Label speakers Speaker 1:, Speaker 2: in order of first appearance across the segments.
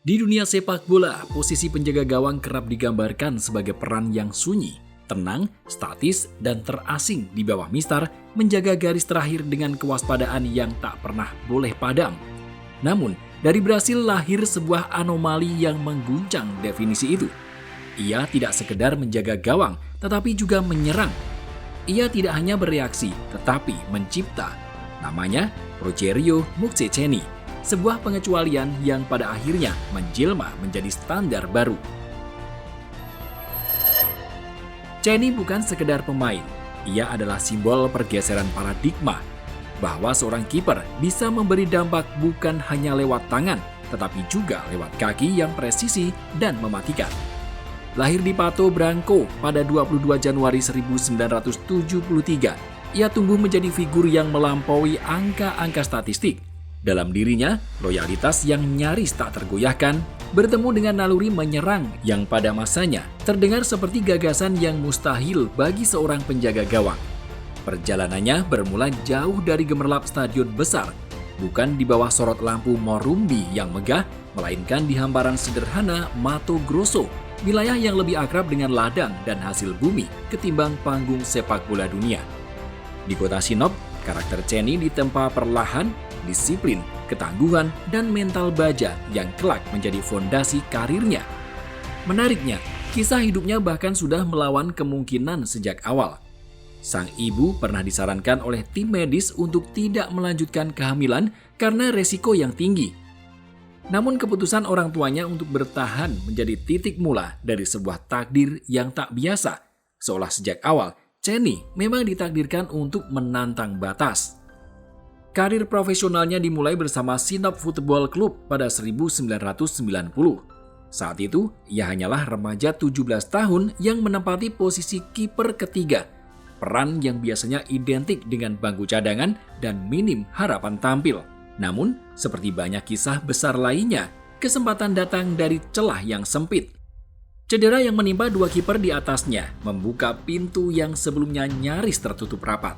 Speaker 1: Di dunia sepak bola, posisi penjaga gawang kerap digambarkan sebagai peran yang sunyi, tenang, statis, dan terasing di bawah mistar menjaga garis terakhir dengan kewaspadaan yang tak pernah boleh padam. Namun, dari Brasil lahir sebuah anomali yang mengguncang definisi itu. Ia tidak sekedar menjaga gawang, tetapi juga menyerang. Ia tidak hanya bereaksi, tetapi mencipta. Namanya Rogério Ceni. Sebuah pengecualian yang pada akhirnya menjelma menjadi standar baru. Ceni bukan sekedar pemain, ia adalah simbol pergeseran paradigma bahwa seorang kiper bisa memberi dampak bukan hanya lewat tangan, tetapi juga lewat kaki yang presisi dan mematikan. Lahir di Pato Branco pada 22 Januari 1973, ia tumbuh menjadi figur yang melampaui angka-angka statistik. Dalam dirinya, loyalitas yang nyaris tak tergoyahkan bertemu dengan naluri menyerang yang pada masanya terdengar seperti gagasan yang mustahil bagi seorang penjaga gawang. Perjalanannya bermula jauh dari gemerlap stadion besar, bukan di bawah sorot lampu Morumbi yang megah, melainkan di hamparan sederhana Mato Grosso, wilayah yang lebih akrab dengan ladang dan hasil bumi ketimbang panggung sepak bola dunia. Di kota Sinop, karakter Ceni ditempa perlahan, disiplin, ketangguhan, dan mental baja yang kelak menjadi fondasi karirnya. Menariknya, kisah hidupnya bahkan sudah melawan kemungkinan sejak awal. Sang ibu pernah disarankan oleh tim medis untuk tidak melanjutkan kehamilan karena resiko yang tinggi. Namun keputusan orang tuanya untuk bertahan menjadi titik mula dari sebuah takdir yang tak biasa. Seolah sejak awal, Ceni memang ditakdirkan untuk menantang batas. Karir profesionalnya dimulai bersama Sinop Football Club pada 1990. Saat itu, ia hanyalah remaja 17 tahun yang menempati posisi kiper ketiga, peran yang biasanya identik dengan bangku cadangan dan minim harapan tampil. Namun, seperti banyak kisah besar lainnya, kesempatan datang dari celah yang sempit. Cedera yang menimpa dua kiper di atasnya membuka pintu yang sebelumnya nyaris tertutup rapat.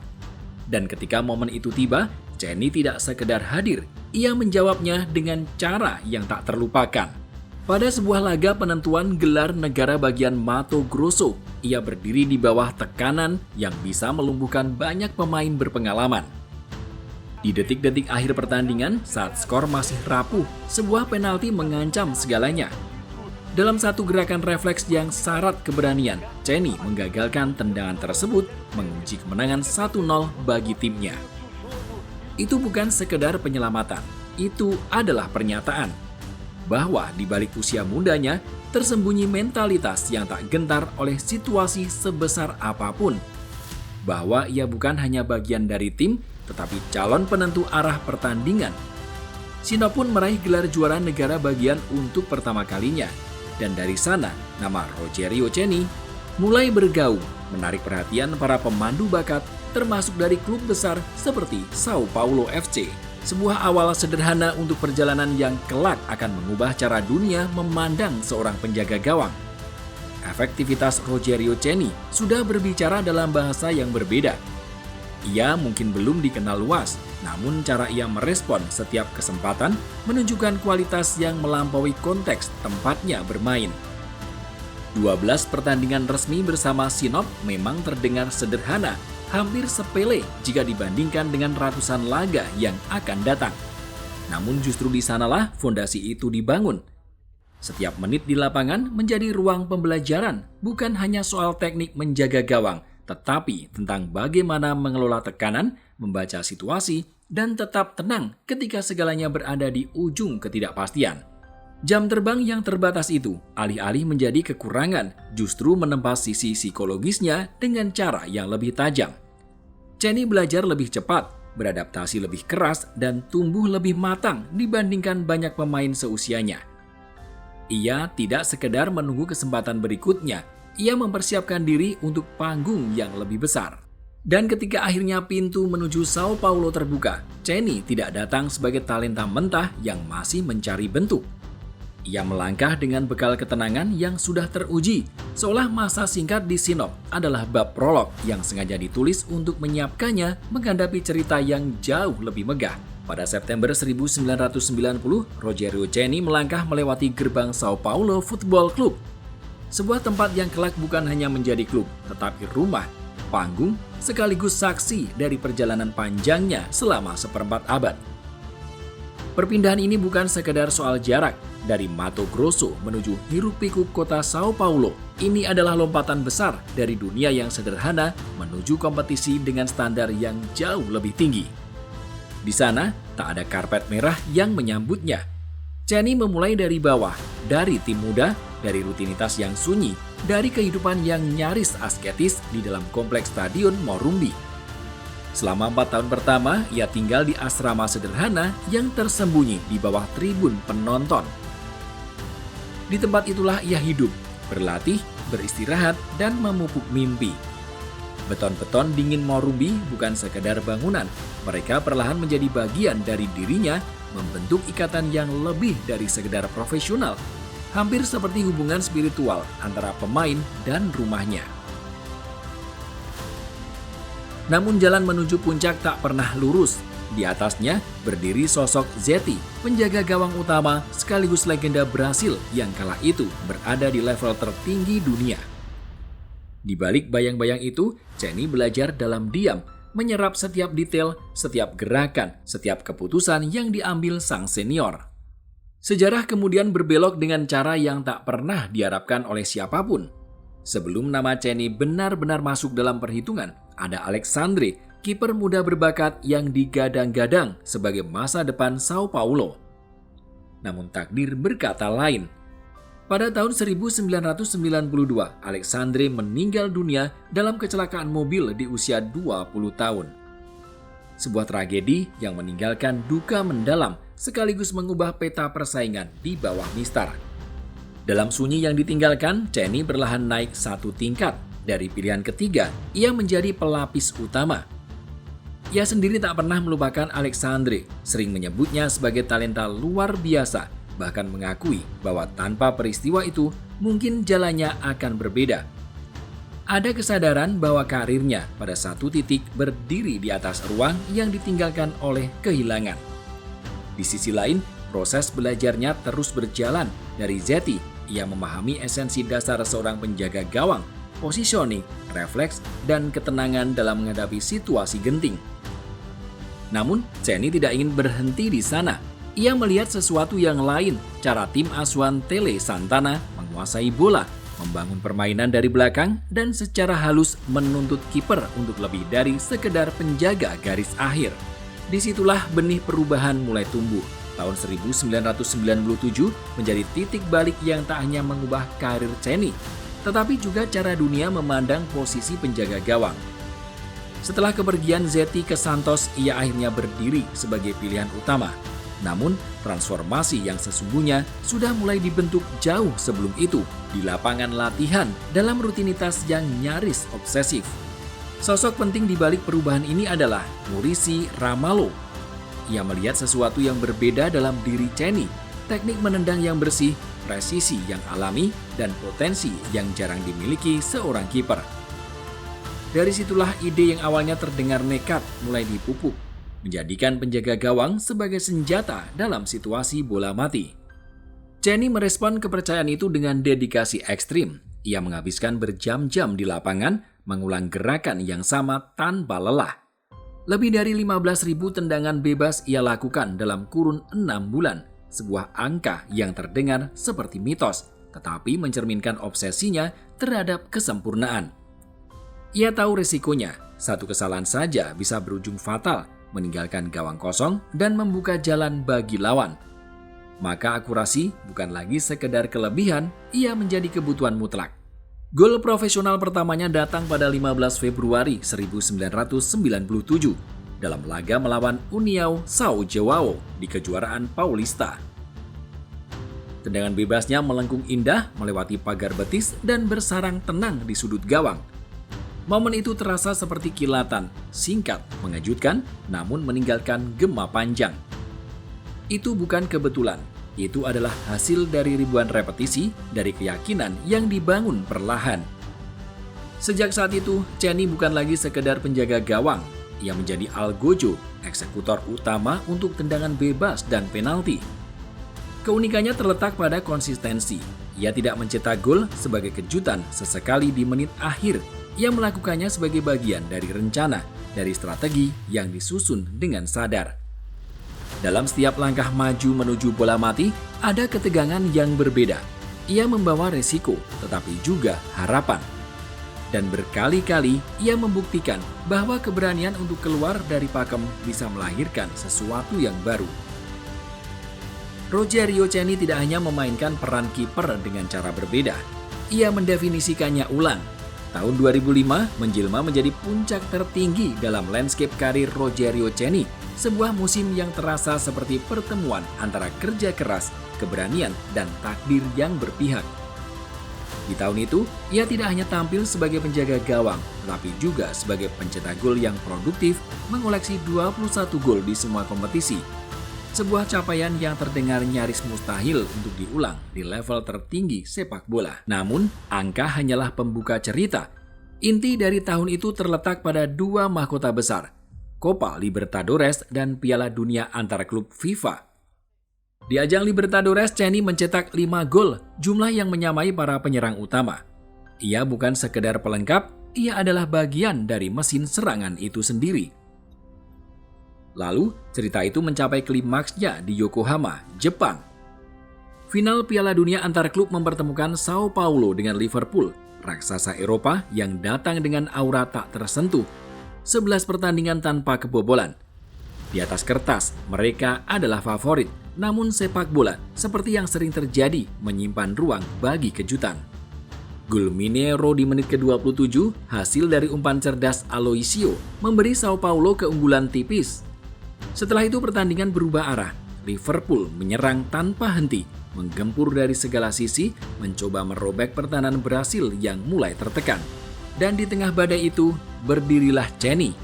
Speaker 1: Dan ketika momen itu tiba, Ceni tidak sekedar hadir, ia menjawabnya dengan cara yang tak terlupakan. Pada sebuah laga penentuan gelar negara bagian Mato Grosso, ia berdiri di bawah tekanan yang bisa melumpuhkan banyak pemain berpengalaman. Di detik-detik akhir pertandingan, saat skor masih rapuh, sebuah penalti mengancam segalanya. Dalam satu gerakan refleks yang syarat keberanian, Ceni menggagalkan tendangan tersebut, mengunci kemenangan 1-0 bagi timnya. Itu bukan sekedar penyelamatan, itu adalah pernyataan bahwa di balik usia mudanya tersembunyi mentalitas yang tak gentar oleh situasi sebesar apapun. Bahwa ia bukan hanya bagian dari tim, tetapi calon penentu arah pertandingan. Sinop pun meraih gelar juara negara bagian untuk pertama kalinya. Dan dari sana, nama Rogério Ceni mulai bergaung, menarik perhatian para pemandu bakat, termasuk dari klub besar seperti Sao Paulo FC. Sebuah awal sederhana untuk perjalanan yang kelak akan mengubah cara dunia memandang seorang penjaga gawang. Efektivitas Rogério Ceni sudah berbicara dalam bahasa yang berbeda. Ia mungkin belum dikenal luas, namun cara ia merespon setiap kesempatan menunjukkan kualitas yang melampaui konteks tempatnya bermain. 12 pertandingan resmi bersama Sinop memang terdengar sederhana, hampir sepele jika dibandingkan dengan ratusan laga yang akan datang. Namun justru di sanalah fondasi itu dibangun. Setiap menit di lapangan menjadi ruang pembelajaran, bukan hanya soal teknik menjaga gawang, tetapi tentang bagaimana mengelola tekanan, membaca situasi, dan tetap tenang ketika segalanya berada di ujung ketidakpastian. Jam terbang yang terbatas itu, alih-alih menjadi kekurangan, justru menempas sisi psikologisnya dengan cara yang lebih tajam. Ceni belajar lebih cepat, beradaptasi lebih keras, dan tumbuh lebih matang dibandingkan banyak pemain seusianya. Ia tidak sekedar menunggu kesempatan berikutnya, ia mempersiapkan diri untuk panggung yang lebih besar. Dan ketika akhirnya pintu menuju Sao Paulo terbuka, Ceni tidak datang sebagai talenta mentah yang masih mencari bentuk. Ia melangkah dengan bekal ketenangan yang sudah teruji, seolah masa singkat di Sinop adalah bab prolog yang sengaja ditulis untuk menyiapkannya menghadapi cerita yang jauh lebih megah. Pada September 1990, Rogério Ceni melangkah melewati gerbang Sao Paulo Futebol Club. Sebuah tempat yang kelak bukan hanya menjadi klub, tetapi rumah, panggung, sekaligus saksi dari perjalanan panjangnya selama seperempat abad. Perpindahan ini bukan sekedar soal jarak. Dari Mato Grosso menuju hiruk-pikuk kota Sao Paulo, ini adalah lompatan besar dari dunia yang sederhana menuju kompetisi dengan standar yang jauh lebih tinggi. Di sana, tak ada karpet merah yang menyambutnya. Ceni memulai dari bawah, dari tim muda, dari rutinitas yang sunyi, dari kehidupan yang nyaris asketis di dalam kompleks Stadion Morumbi. Selama 4 tahun pertama, ia tinggal di asrama sederhana yang tersembunyi di bawah tribun penonton. Di tempat itulah ia hidup, berlatih, beristirahat, dan memupuk mimpi. Beton-beton dingin Morumbi bukan sekedar bangunan, mereka perlahan menjadi bagian dari dirinya, membentuk ikatan yang lebih dari sekedar profesional, hampir seperti hubungan spiritual antara pemain dan rumahnya. Namun jalan menuju puncak tak pernah lurus. Di atasnya berdiri sosok Zeti, penjaga gawang utama sekaligus legenda Brasil yang kala itu berada di level tertinggi dunia. Di balik bayang-bayang itu, Ceni belajar dalam diam, menyerap setiap detail, setiap gerakan, setiap keputusan yang diambil sang senior. Sejarah kemudian berbelok dengan cara yang tak pernah diharapkan oleh siapapun. Sebelum nama Ceni benar-benar masuk dalam perhitungan, ada Alexandre, kiper muda berbakat yang digadang-gadang sebagai masa depan Sao Paulo. Namun takdir berkata lain. Pada tahun 1992, Alexandre meninggal dunia dalam kecelakaan mobil di usia 20 tahun. Sebuah tragedi yang meninggalkan duka mendalam sekaligus mengubah peta persaingan di bawah mistar. Dalam sunyi yang ditinggalkan, Ceni perlahan naik satu tingkat. Dari pilihan ketiga, ia menjadi pelapis utama. Ia sendiri tak pernah melupakan Alexandre, sering menyebutnya sebagai talenta luar biasa, bahkan mengakui bahwa tanpa peristiwa itu mungkin jalannya akan berbeda. Ada kesadaran bahwa karirnya pada satu titik berdiri di atas ruang yang ditinggalkan oleh kehilangan. Di sisi lain, proses belajarnya terus berjalan. Dari Zeti, ia memahami esensi dasar seorang penjaga gawang, positioning, refleks, dan ketenangan dalam menghadapi situasi genting. Namun, Ceni tidak ingin berhenti di sana. Ia melihat sesuatu yang lain, cara tim asuhan Tele Santana menguasai bola, membangun permainan dari belakang, dan secara halus menuntut kiper untuk lebih dari sekedar penjaga garis akhir. Disitulah benih perubahan mulai tumbuh. Tahun 1997 menjadi titik balik yang tak hanya mengubah karir Ceni, tetapi juga cara dunia memandang posisi penjaga gawang. Setelah kepergian Zeti ke Santos, ia akhirnya berdiri sebagai pilihan utama. Namun, transformasi yang sesungguhnya sudah mulai dibentuk jauh sebelum itu di lapangan latihan dalam rutinitas yang nyaris obsesif. Sosok penting di balik perubahan ini adalah Muricy Ramalho. Ia melihat sesuatu yang berbeda dalam diri Ceni, teknik menendang yang bersih, presisi yang alami, dan potensi yang jarang dimiliki seorang kiper. Dari situlah ide yang awalnya terdengar nekat mulai dipupuk, menjadikan penjaga gawang sebagai senjata dalam situasi bola mati. Ceni merespon kepercayaan itu dengan dedikasi ekstrim. Ia menghabiskan berjam-jam di lapangan, mengulang gerakan yang sama tanpa lelah. Lebih dari 15.000 tendangan bebas ia lakukan dalam kurun 6 bulan, sebuah angka yang terdengar seperti mitos, tetapi mencerminkan obsesinya terhadap kesempurnaan. Ia tahu resikonya, satu kesalahan saja bisa berujung fatal, meninggalkan gawang kosong dan membuka jalan bagi lawan. Maka akurasi bukan lagi sekedar kelebihan, ia menjadi kebutuhan mutlak. Gol profesional pertamanya datang pada 15 Februari 1997 dalam laga melawan União São João di kejuaraan Paulista. Tendangan bebasnya melengkung indah melewati pagar betis dan bersarang tenang di sudut gawang. Momen itu terasa seperti kilatan, singkat, mengejutkan, namun meninggalkan gema panjang. Itu bukan kebetulan, itu adalah hasil dari ribuan repetisi, dari keyakinan yang dibangun perlahan. Sejak saat itu, Ceni bukan lagi sekedar penjaga gawang, ia menjadi algojo, eksekutor utama untuk tendangan bebas dan penalti. Keunikannya terletak pada konsistensi. Ia tidak mencetak gol sebagai kejutan sesekali di menit akhir. Ia melakukannya sebagai bagian dari rencana, dari strategi yang disusun dengan sadar. Dalam setiap langkah maju menuju bola mati, ada ketegangan yang berbeda. Ia membawa resiko, tetapi juga harapan. Dan berkali-kali ia membuktikan bahwa keberanian untuk keluar dari pakem bisa melahirkan sesuatu yang baru. Rogerio Ceni tidak hanya memainkan peran kiper dengan cara berbeda. Ia mendefinisikannya ulang. Tahun 2005 menjelma menjadi puncak tertinggi dalam landscape karir Rogerio Ceni, sebuah musim yang terasa seperti pertemuan antara kerja keras, keberanian, dan takdir yang berpihak. Di tahun itu, ia tidak hanya tampil sebagai penjaga gawang, tetapi juga sebagai pencetak gol yang produktif, mengoleksi 21 gol di semua kompetisi. Sebuah capaian yang terdengar nyaris mustahil untuk diulang di level tertinggi sepak bola. Namun, angka hanyalah pembuka cerita. Inti dari tahun itu terletak pada dua mahkota besar, Copa Libertadores dan Piala Dunia antar klub FIFA. Di ajang Libertadores, Ceni mencetak 5 gol, jumlah yang menyamai para penyerang utama. Ia bukan sekedar pelengkap, ia adalah bagian dari mesin serangan itu sendiri. Lalu, cerita itu mencapai klimaksnya di Yokohama, Jepang. Final Piala Dunia antar klub mempertemukan Sao Paulo dengan Liverpool, raksasa Eropa yang datang dengan aura tak tersentuh. 11 pertandingan tanpa kebobolan. Di atas kertas, mereka adalah favorit, namun sepak bola, seperti yang sering terjadi, menyimpan ruang bagi kejutan. Gol Mineiro di menit ke-27, hasil dari umpan cerdas Aloisio, memberi Sao Paulo keunggulan tipis. Setelah itu pertandingan berubah arah. Liverpool menyerang tanpa henti, menggempur dari segala sisi, mencoba merobek pertahanan Brasil yang mulai tertekan. Dan di tengah badai itu, berdirilah Ceni.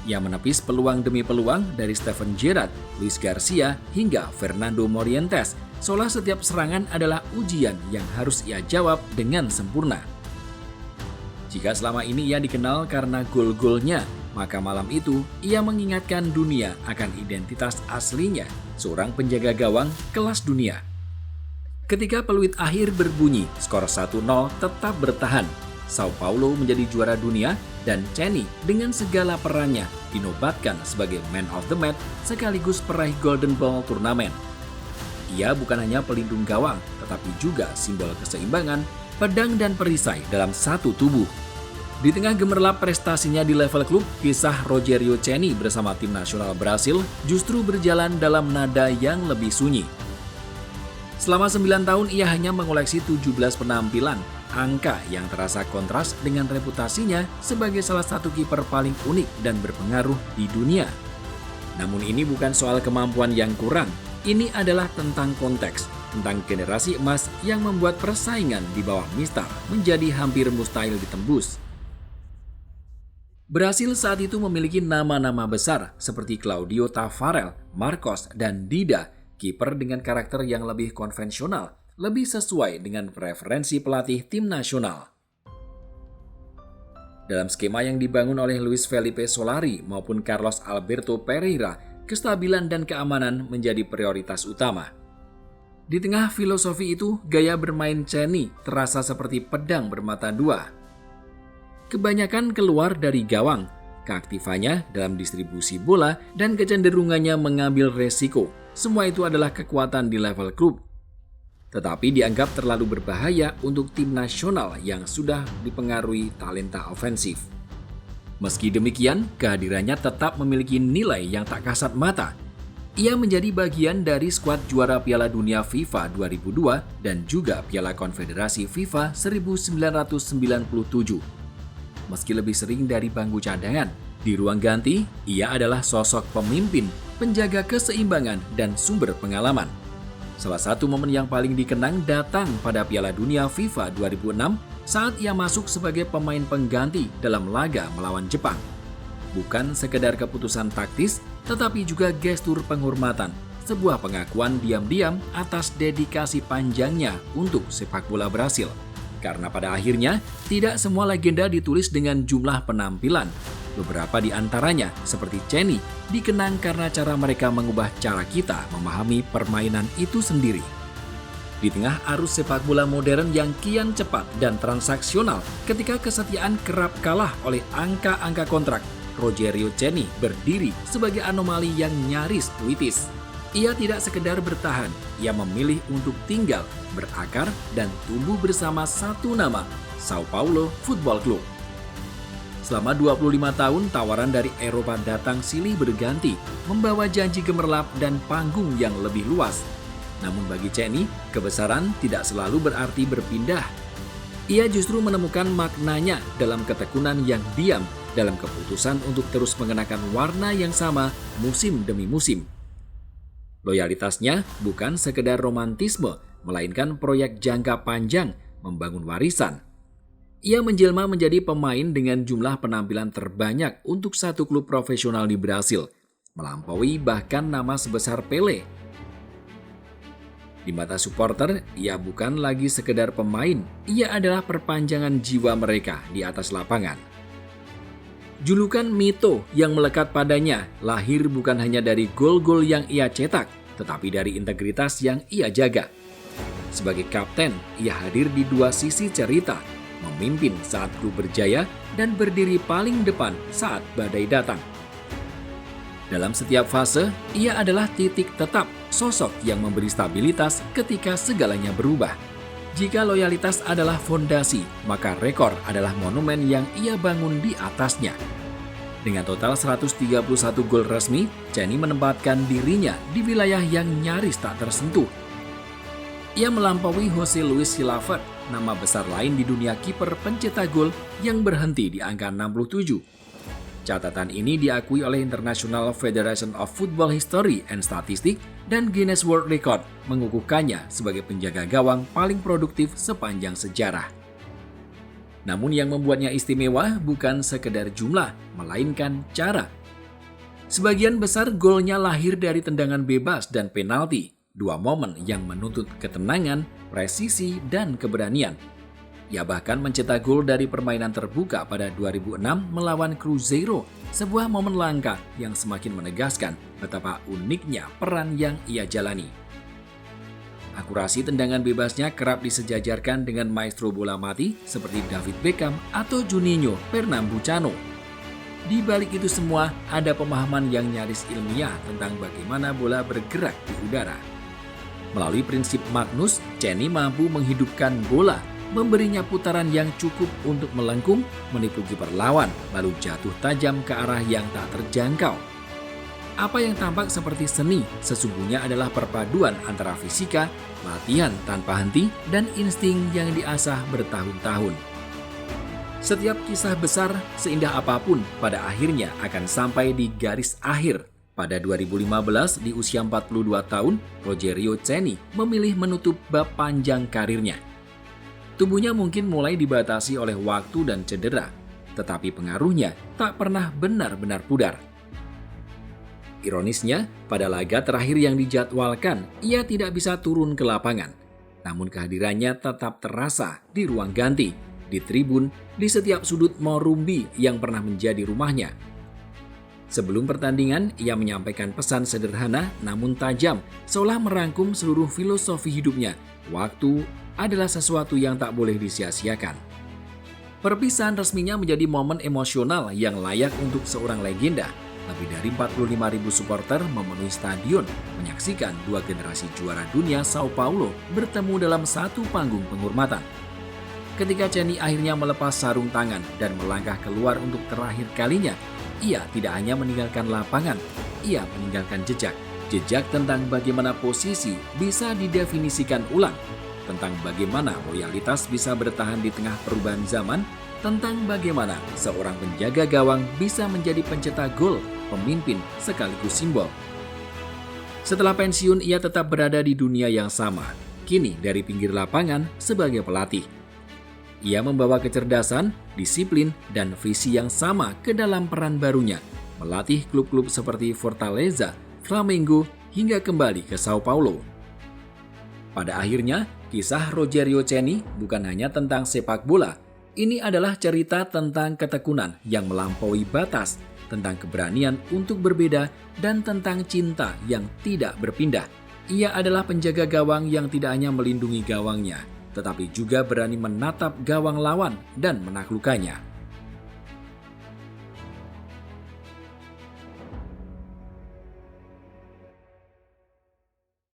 Speaker 1: Ia menepis peluang demi peluang dari Steven Gerrard, Luis Garcia, hingga Fernando Morientes, seolah setiap serangan adalah ujian yang harus ia jawab dengan sempurna. Jika selama ini ia dikenal karena gol-golnya, maka malam itu ia mengingatkan dunia akan identitas aslinya, seorang penjaga gawang kelas dunia. Ketika peluit akhir berbunyi, skor 1-0 tetap bertahan. Sao Paulo menjadi juara dunia dan Ceni dengan segala perannya dinobatkan sebagai Man of the Match sekaligus peraih Golden Ball turnamen. Ia bukan hanya pelindung gawang, tetapi juga simbol keseimbangan, pedang dan perisai dalam satu tubuh. Di tengah gemerlap prestasinya di level klub, kisah Rogerio Ceni bersama tim nasional Brasil justru berjalan dalam nada yang lebih sunyi. Selama 9 tahun ia hanya mengoleksi 17 penampilan, angka yang terasa kontras dengan reputasinya sebagai salah satu kiper paling unik dan berpengaruh di dunia. Namun ini bukan soal kemampuan yang kurang, ini adalah tentang konteks, tentang generasi emas yang membuat persaingan di bawah Mistar menjadi hampir mustahil ditembus. Brasil saat itu memiliki nama-nama besar seperti Claudio Taffarel, Marcos, dan Dida, kiper dengan karakter yang lebih konvensional, lebih sesuai dengan preferensi pelatih tim nasional. Dalam skema yang dibangun oleh Luis Felipe Solari maupun Carlos Alberto Pereira, kestabilan dan keamanan menjadi prioritas utama. Di tengah filosofi itu, gaya bermain Ceni terasa seperti pedang bermata dua. Kebanyakan keluar dari gawang, keaktifannya dalam distribusi bola, dan kecenderungannya mengambil resiko. Semua itu adalah kekuatan di level klub. Tetapi dianggap terlalu berbahaya untuk tim nasional yang sudah dipengaruhi talenta ofensif. Meski demikian, kehadirannya tetap memiliki nilai yang tak kasat mata. Ia menjadi bagian dari skuad juara Piala Dunia FIFA 2002 dan juga Piala Konfederasi FIFA 1997. Meski lebih sering dari bangku cadangan, di ruang ganti, ia adalah sosok pemimpin, penjaga keseimbangan, dan sumber pengalaman. Salah satu momen yang paling dikenang datang pada Piala Dunia FIFA 2006 saat ia masuk sebagai pemain pengganti dalam laga melawan Jepang. Bukan sekedar keputusan taktis, tetapi juga gestur penghormatan, sebuah pengakuan diam-diam atas dedikasi panjangnya untuk sepak bola Brasil. Karena pada akhirnya, tidak semua legenda ditulis dengan jumlah penampilan. Beberapa di antaranya, seperti Ceni, dikenang karena cara mereka mengubah cara kita memahami permainan itu sendiri. Di tengah arus sepak bola modern yang kian cepat dan transaksional, ketika kesetiaan kerap kalah oleh angka-angka kontrak, Rogerio Ceni berdiri sebagai anomali yang nyaris puitis. Ia tidak sekedar bertahan, ia memilih untuk tinggal, berakar, dan tumbuh bersama satu nama, Sao Paulo Football Club. Selama 25 tahun, tawaran dari Eropa datang silih berganti, membawa janji gemerlap dan panggung yang lebih luas. Namun bagi Ceni, kebesaran tidak selalu berarti berpindah. Ia justru menemukan maknanya dalam ketekunan yang diam, dalam keputusan untuk terus mengenakan warna yang sama musim demi musim. Loyalitasnya bukan sekedar romantisme, melainkan proyek jangka panjang membangun warisan. Ia menjelma menjadi pemain dengan jumlah penampilan terbanyak untuk satu klub profesional di Brasil, melampaui bahkan nama sebesar Pelé. Di mata supporter, ia bukan lagi sekedar pemain, ia adalah perpanjangan jiwa mereka di atas lapangan. Julukan Mito yang melekat padanya lahir bukan hanya dari gol-gol yang ia cetak, tetapi dari integritas yang ia jaga. Sebagai kapten, ia hadir di dua sisi cerita, memimpin saat klub berjaya dan berdiri paling depan saat badai datang. Dalam setiap fase, ia adalah titik tetap, sosok yang memberi stabilitas ketika segalanya berubah. Jika loyalitas adalah fondasi, maka rekor adalah monumen yang ia bangun di atasnya. Dengan total 131 gol resmi, Ceni menempatkan dirinya di wilayah yang nyaris tak tersentuh. Ia melampaui Jose Luis Chilavert, nama besar lain di dunia kiper pencetak gol yang berhenti di angka 67. Catatan ini diakui oleh International Federation of Football History and Statistics dan Guinness World Record mengukuhkannya sebagai penjaga gawang paling produktif sepanjang sejarah. Namun yang membuatnya istimewa bukan sekedar jumlah, melainkan cara. Sebagian besar golnya lahir dari tendangan bebas dan penalti, dua momen yang menuntut ketenangan, presisi, dan keberanian. Ia bahkan mencetak gol dari permainan terbuka pada 2006 melawan Cruzeiro, sebuah momen langka yang semakin menegaskan betapa uniknya peran yang ia jalani. Akurasi tendangan bebasnya kerap disejajarkan dengan maestro bola mati seperti David Beckham atau Juninho Pernambucano. Di balik itu semua, ada pemahaman yang nyaris ilmiah tentang bagaimana bola bergerak di udara. Melalui prinsip Magnus, Ceni mampu menghidupkan bola, memberinya putaran yang cukup untuk melengkung, menipu kiper lawan, lalu jatuh tajam ke arah yang tak terjangkau. Apa yang tampak seperti seni sesungguhnya adalah perpaduan antara fisika, latihan tanpa henti, dan insting yang diasah bertahun-tahun. Setiap kisah besar, seindah apapun, pada akhirnya akan sampai di garis akhir. Pada 2015, di usia 42 tahun, Rogerio Ceni memilih menutup bab panjang karirnya. Tubuhnya mungkin mulai dibatasi oleh waktu dan cedera, tetapi pengaruhnya tak pernah benar-benar pudar. Ironisnya, pada laga terakhir yang dijadwalkan, ia tidak bisa turun ke lapangan. Namun kehadirannya tetap terasa di ruang ganti, di tribun, di setiap sudut Morumbi yang pernah menjadi rumahnya. Sebelum pertandingan, ia menyampaikan pesan sederhana namun tajam, seolah merangkum seluruh filosofi hidupnya. Waktu adalah sesuatu yang tak boleh disia-siakan. Perpisahan resminya menjadi momen emosional yang layak untuk seorang legenda. Lebih dari 45.000 supporter memenuhi stadion menyaksikan dua generasi juara dunia Sao Paulo bertemu dalam satu panggung penghormatan. Ketika Ceni akhirnya melepas sarung tangan dan melangkah keluar untuk terakhir kalinya, ia tidak hanya meninggalkan lapangan, ia meninggalkan jejak. Jejak tentang bagaimana posisi bisa didefinisikan ulang, tentang bagaimana loyalitas bisa bertahan di tengah perubahan zaman, tentang bagaimana seorang penjaga gawang bisa menjadi pencetak gol, pemimpin sekaligus simbol. Setelah pensiun, ia tetap berada di dunia yang sama, kini dari pinggir lapangan sebagai pelatih. Ia membawa kecerdasan, disiplin, dan visi yang sama ke dalam peran barunya, melatih klub-klub seperti Fortaleza, Flamengo, hingga kembali ke Sao Paulo. Pada akhirnya, kisah Rogerio Ceni bukan hanya tentang sepak bola, Ini adalah cerita tentang ketekunan yang melampaui batas, tentang keberanian untuk berbeda, dan tentang cinta yang tidak berpindah. Ia adalah penjaga gawang yang tidak hanya melindungi gawangnya, tetapi juga berani menatap gawang lawan dan menaklukkannya.